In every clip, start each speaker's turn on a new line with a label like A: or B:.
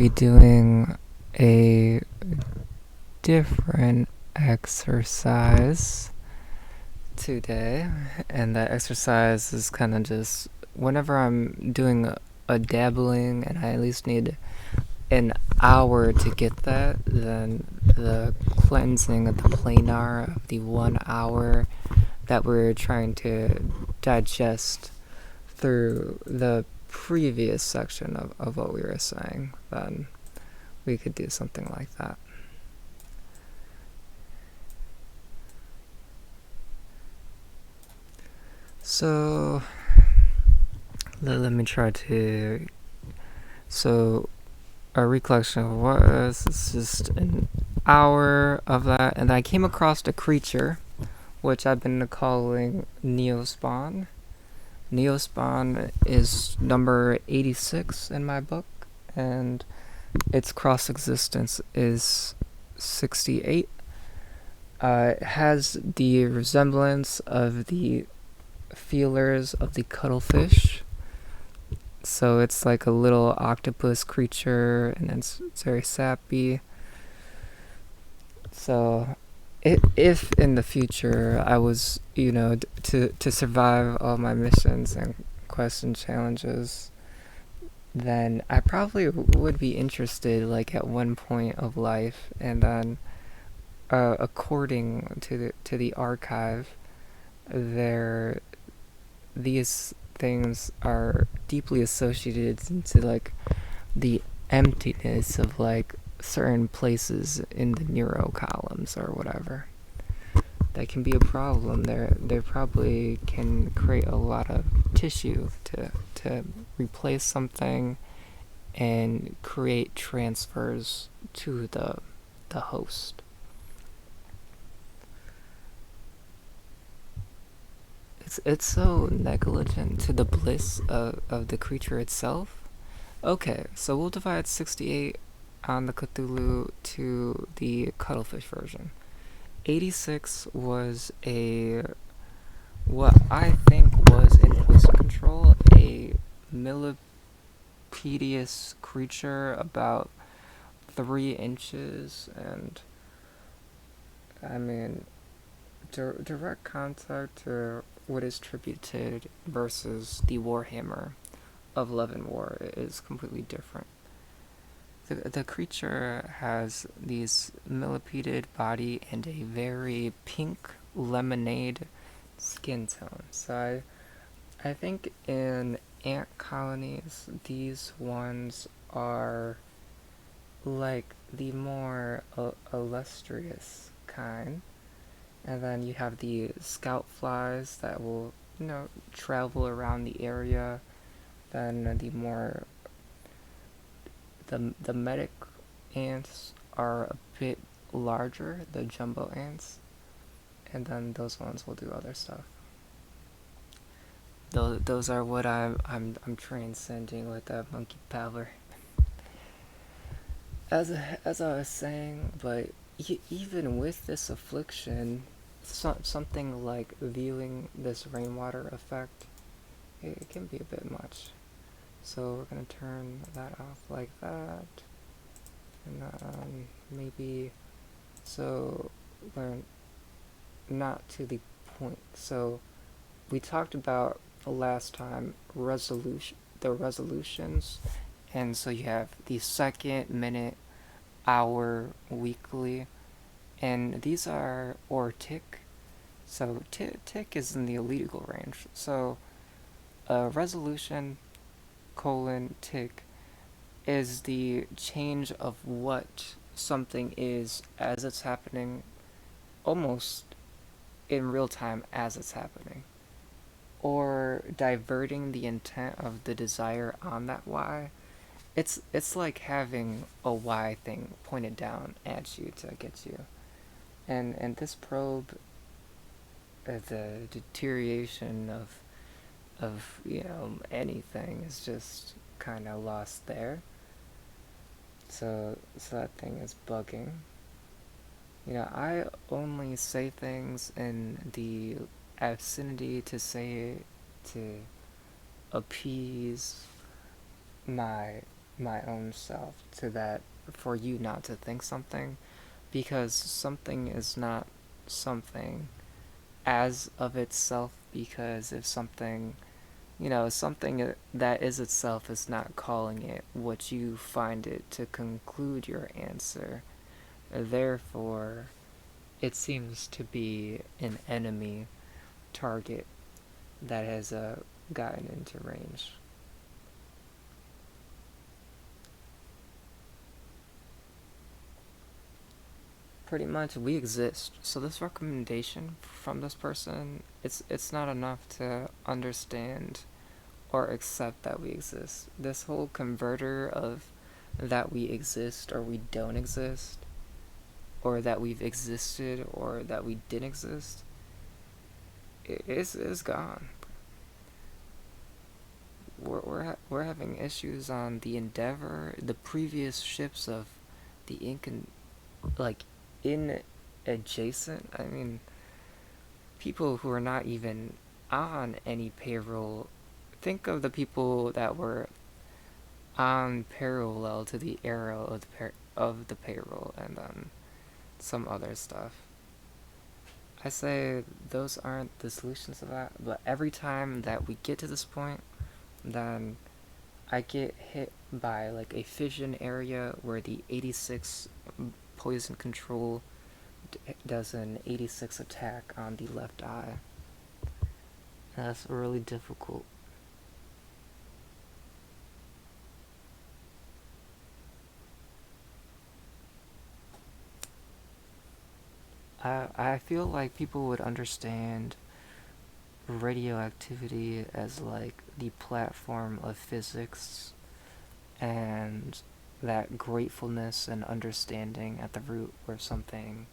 A: be doing a different exercise today, and that exercise is kind of just whenever I'm doing a dabbling and I at least need an hour to get that, then the cleansing of the planar of the 1 hour that we're trying to digest through the previous section of what we were saying, then we could do something like that. So let me try to. So a recollection of what was it's just an hour of that, and I came across a creature which I've been calling Neospawn. Neospawn is number 86 in my book, and its cross existence is 68. It has the resemblance of the feelers of the cuttlefish. So it's like a little octopus creature, and it's very sappy. So, if in the future I was, to survive all my missions and quests and challenges, then I probably would be interested, like at one point of life, and then, according to the archive, there these things are deeply associated into like the emptiness of like certain places in the neuro columns or whatever. That can be a problem. They probably can create a lot of tissue to replace something and create transfers to the host. It's so negligent to the bliss of the creature itself. Okay, so we'll divide 68 on the Cthulhu to the cuttlefish version. 86 was what I think was in poison control, a millipedious creature about 3 inches, and I mean, direct contact to what is tributed versus the Warhammer of Love and War is completely different. The creature has these millipeded body and a very pink lemonade skin tone. So I think in ant colonies, these ones are like the more illustrious kind. And then you have the scout flies that will, travel around the area. Then the medic ants are a bit larger, the jumbo ants, and then those ones will do other stuff. Those are what I'm transcending with that monkey power. As I was saying, but even with this affliction, something like viewing this rainwater effect, it can be a bit much. So we're gonna turn that off like that, and maybe so we're not to the point. So we talked about last time the resolutions, and so you have the second, minute, hour, weekly, and these are or tick. So tick is in the illegal range. So resolution colon tick is the change of what something is as it's happening, almost in real time as it's happening, or diverting the intent of the desire on that y. It's like having a y thing pointed down at you to get you. And this probe, the deterioration of anything is just kind of lost there. So that thing is bugging. I only say things in the vicinity to say to appease my my own self to that for you not to think something, because something is not something as of itself, because if something, something that is itself is not calling it what you find it to conclude your answer. Therefore, it seems to be an enemy target that has gotten into range. Pretty much, we exist. So this recommendation from this person, it's not enough to understand or accept that we exist. This whole converter of that we exist or we don't exist, or that we've existed or that we didn't exist, is gone. We're having issues on the Endeavor, the previous ships of the like in adjacent. I mean, people who are not even on any payroll. Think of the people that were on parallel to the arrow of the payroll, and then some other stuff. I say those aren't the solutions to that, but every time that we get to this point, then I get hit by like a fission area where the 86 poison control does an 86 attack on the left eye. And that's really difficult. I feel like people would understand radioactivity as like the platform of physics, and that gratefulness and understanding at the root where something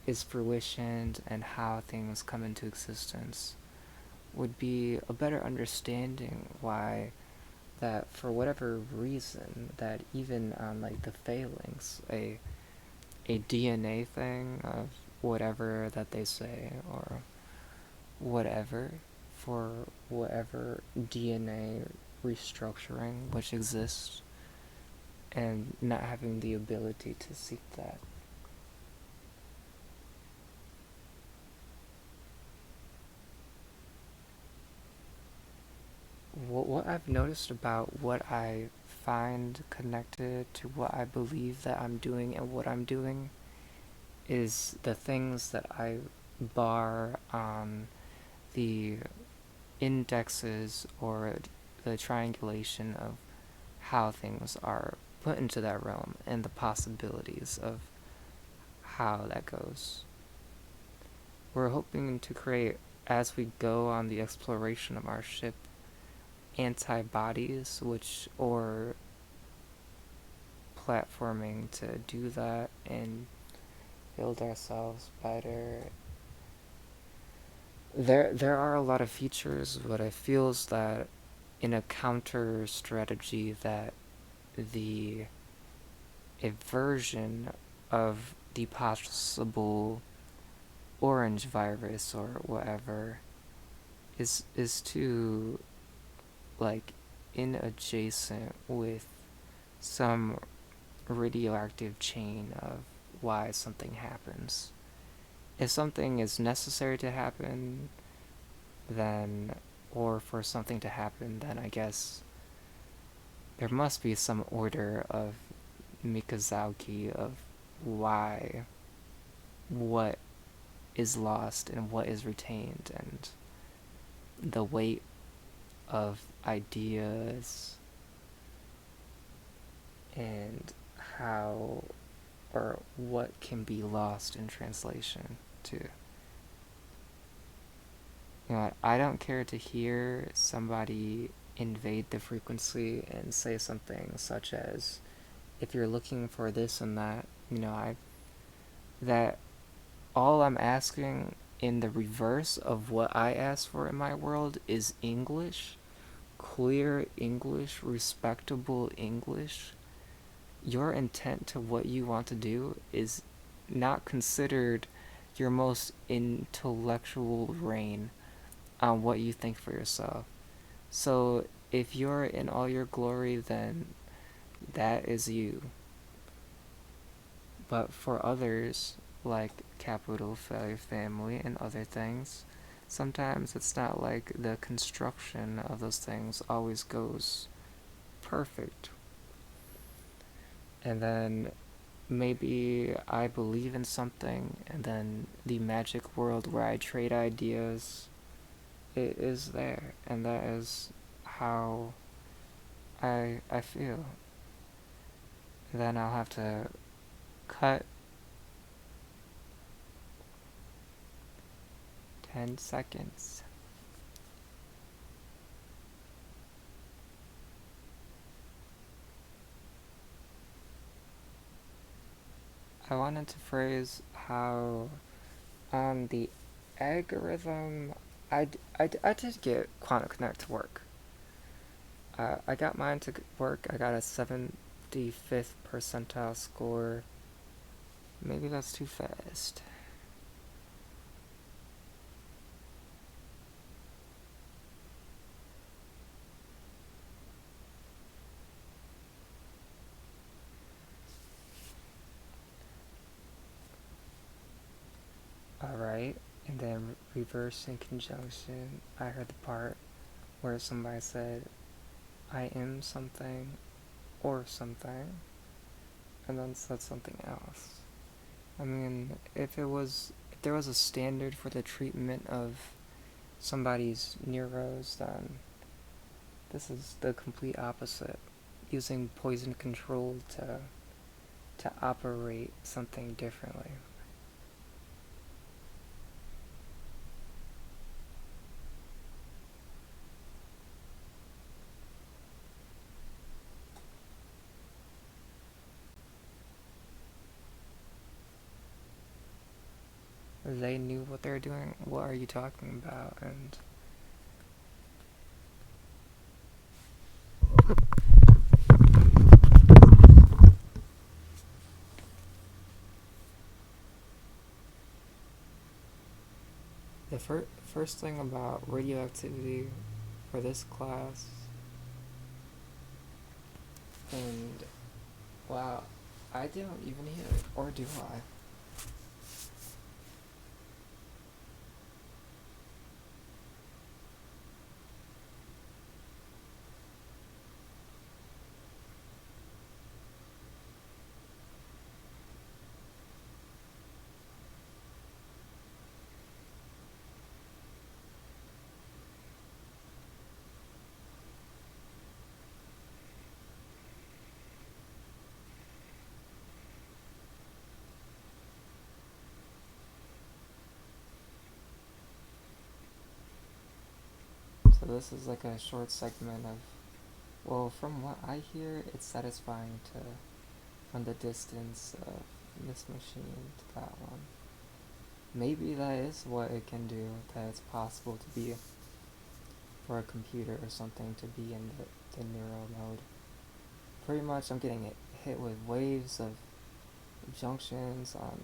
A: is fruitioned and how things come into existence would be a better understanding why that for whatever reason that even on like the failings, a DNA thing of whatever that they say, or whatever, for whatever DNA restructuring which exists, and not having the ability to seek that. What I've noticed about what I find connected to what I believe that I'm doing and what I'm doing is the things that I bar on the indexes or the triangulation of how things are put into that realm and the possibilities of how that goes. We're hoping to create, as we go on the exploration of our ship, antibodies, which, or platforming to do that and build ourselves better. There are a lot of features, but it feels that in a counter strategy that the a version of the possible orange virus or whatever is too like in adjacent with some radioactive chain of why something happens. If something is necessary to happen, then, or for something to happen, then I guess there must be some order of Mikazuki of why, what is lost and what is retained, and the weight of ideas and how or what can be lost in translation too. I don't care to hear somebody invade the frequency and say something such as, if you're looking for this and that, that all I'm asking in the reverse of what I ask for in my world is English, clear English, respectable English. Your intent to what you want to do is not considered your most intellectual reign on what you think for yourself. So if you're in all your glory, then that is you. But for others, like Capital Family and other things, sometimes it's not like the construction of those things always goes perfect. And then maybe I believe in something, and then the magic world where I trade ideas, it is there, and that is how I feel. Then I'll have to cut 10 seconds. I wanted to phrase how on the algorithm, I did get Quantum Connect to work. I got mine to work. I got a 75th percentile score. Maybe that's too fast. Alright, and then reverse in conjunction. I heard the part where somebody said, I am something or something, and then said something else. I mean, if there was a standard for the treatment of somebody's neuros, then this is the complete opposite. Using poison control to operate something differently. They knew what they were doing. What are you talking about? And the first thing about radioactivity for this class, and wow, I don't even hear it, or do I? So this is like a short segment of, well, from what I hear, it's satisfying to, from the distance of this machine to that one. Maybe that is what it can do, that it's possible to be, for a computer or something, to be in the neural mode. Pretty much I'm getting hit with waves of junctions on,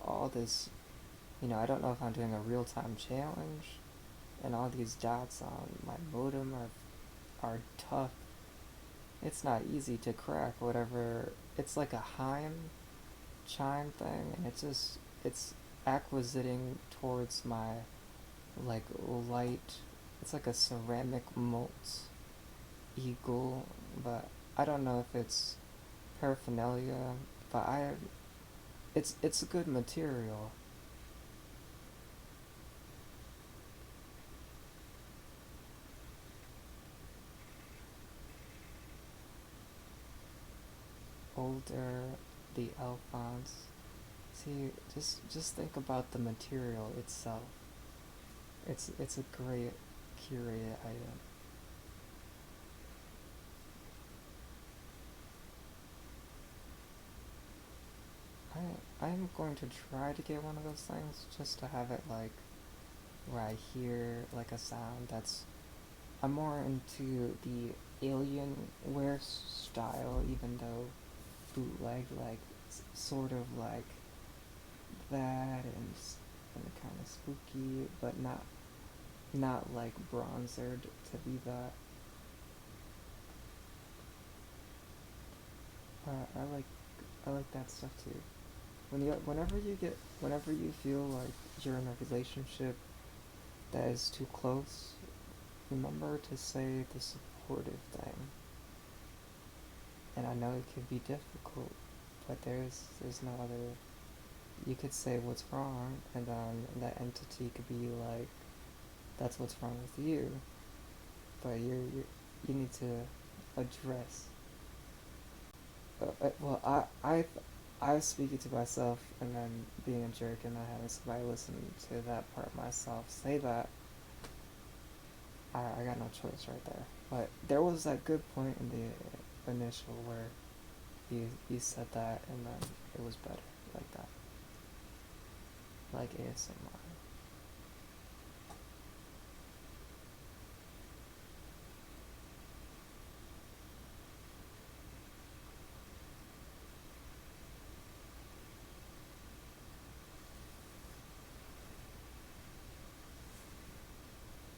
A: all this, I don't know if I'm doing a real-time challenge, and all these dots on my modem are tough. It's not easy to crack whatever. It's like a Heim chime thing, and it's acquisiting towards my like light. It's like a ceramic molt eagle, but I don't know if it's paraphernalia. But it's a good material. Older, the Alphonse. See, just think about the material itself. It's a great curated item. I'm going to try to get one of those things just to have it like where I hear like a sound that's. I'm more into the Alienware style, even though bootleg like sort of like that and kind of spooky, but not like bronzered to be that. I like that stuff too. Whenever you feel like you're in a relationship that is too close, remember to say the supportive thing. And I know it can be difficult, but there's no other. You could say what's wrong, and then that entity could be like, "That's what's wrong with you," but you need to address. Well, I was speaking to myself and then being a jerk and not having somebody listen to that part myself say that. I got no choice right there. But there was that good point in the initial where you said that and then it was better like that, like ASMR.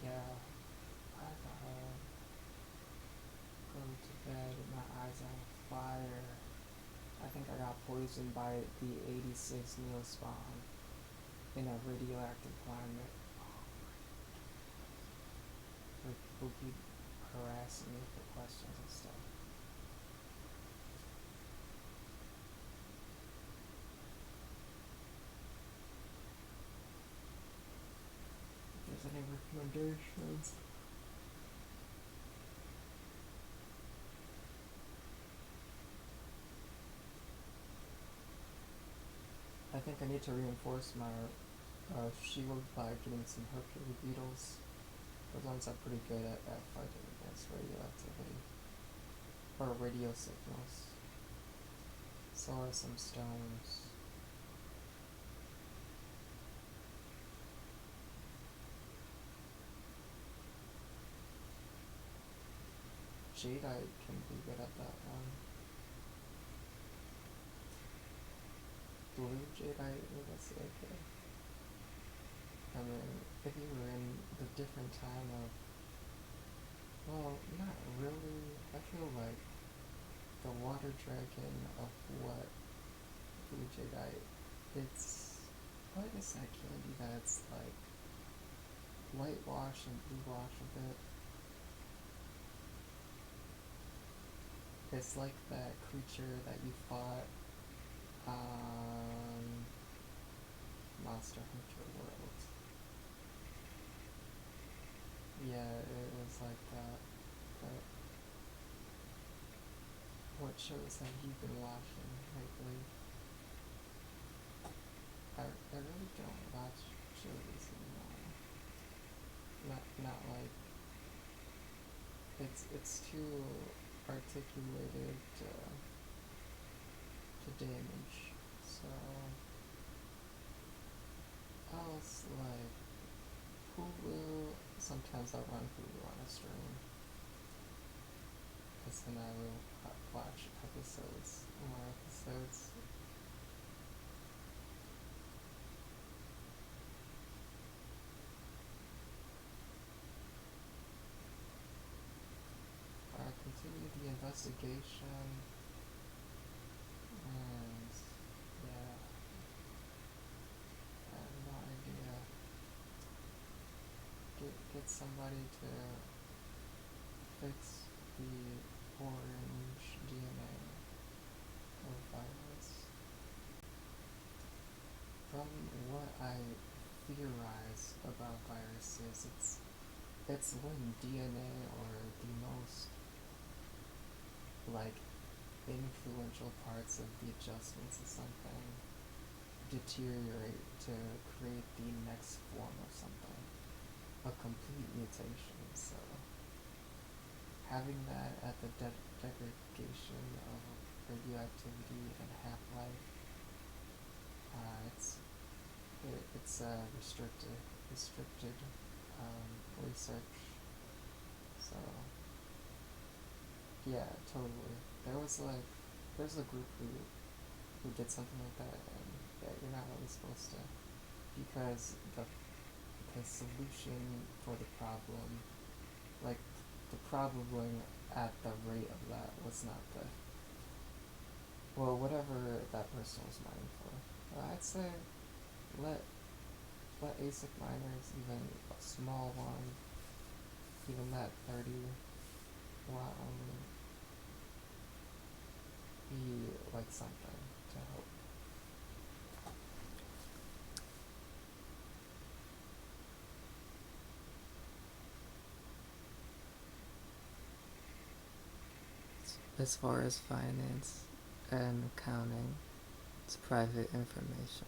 A: Yeah, I gotta go to bed with my eyes on fire. I think I got poisoned by the 86 Neospawn in a radioactive climate. Who keep harassing me for questions and stuff. If there's any recommendations. I think I need to reinforce my shield by getting some Hercule beetles. Those ones are pretty good at fighting against radioactivity. Or radio signals. So are some stones. Jadeite can be good at that one. Blue Jadeite, that's okay. I mean, if you were in the different time of, well, not really. I feel like the water dragon of what Blue Jadeite, it's, what is that candy that's like whitewash and blue wash a bit? It's like that creature that you fought on Monster Hunter World. Yeah, it was like that. But what shows have you been watching lately? I really don't watch shows anymore. Not like it's too articulated to damage. So else like Hulu. Sometimes I'll run Hulu on a stream, because then I will watch episodes, more episodes. I continue the investigation, and yeah, I have no idea. Get somebody to fix the orange DNA of virus. From what I theorize about viruses, it's when DNA or the most like influential parts of the adjustments of something deteriorate to create the next form of something, a complete mutation. So having that at the degradation of radioactivity and half-life, it's restricted research. So yeah, totally. There's a group who did something like that, and yeah, you're not really supposed to, because the solution for the problem, like the problem at the rate of that was not the well, whatever that person was mining for. I'd say let let ASIC miners, even a small one, even that 30 watt only, be like something to help. As far as finance and accounting, it's private information.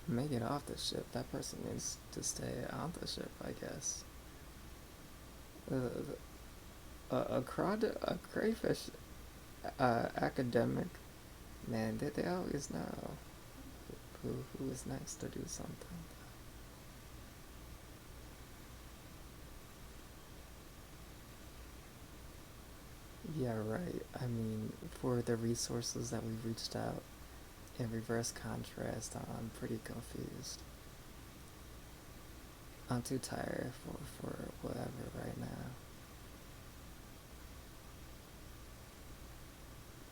A: Make it off the ship. That person needs to stay on the ship, I guess. Uh, a crayfish academic, man, they always know who is next to do something. Yeah, right. I mean, for the resources that we've reached out in reverse contrast, I'm pretty confused. I'm too tired for whatever right now.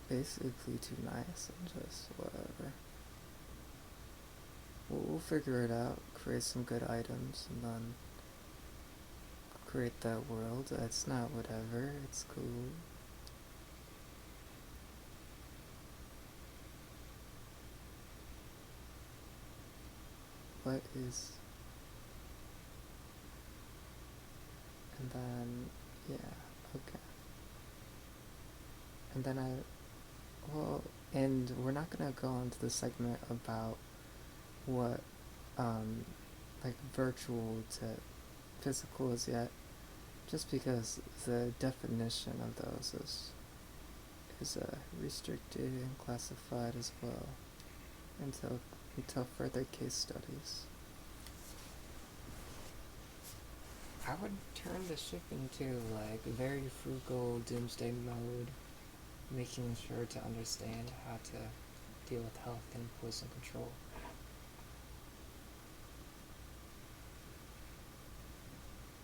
A: Basically, too nice and just whatever. We'll figure it out, create some good items, and then create that world. It's not whatever, it's cool. What is. And then. Yeah, okay. And then I. Well, and we're not gonna go into the segment about what, um, like virtual to physical is yet, just because the definition of those is restricted and classified as well until further case studies. I would turn the ship into like very frugal doomsday mode, making sure to understand how to deal with health and poison control.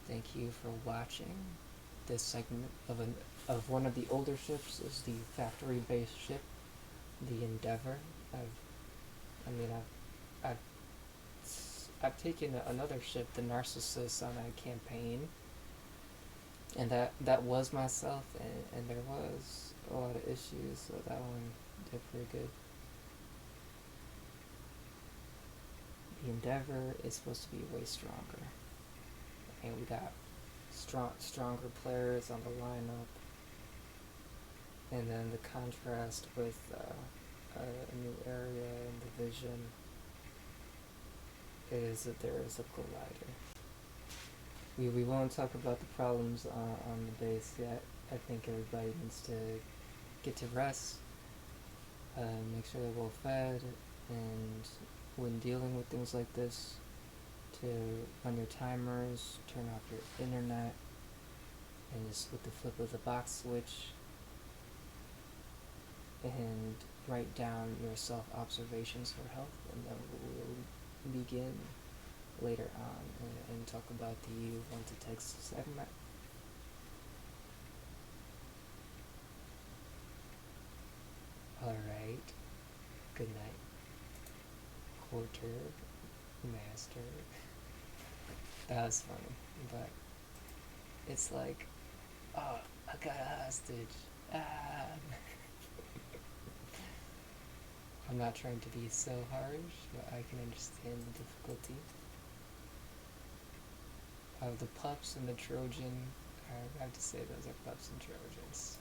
A: Thank you for watching this segment of one of the older ships. Is the factory-based ship, the Endeavor. I mean, I've taken another ship, the Narcissus, on a campaign, and that was myself, and there was a lot of issues, so that one did pretty good. The Endeavor is supposed to be way stronger, and we got stronger players on the lineup, and then the contrast with a new area in the vision is that there is a collider. We won't talk about the problems on the base yet. I think everybody needs to get to rest, make sure they're well fed, and when dealing with things like this, to run your timers, turn off your internet, and just with the flip of the box switch, and write down your self-observations for health, and then we'll begin later on and talk about the want to text segment. Alright, good night. Quarter master. That was funny, but it's like, oh, I got a hostage. Ah. I'm not trying to be so harsh, but I can understand the difficulty. The pups and the Trojan, I have to say those are pups and Trojans.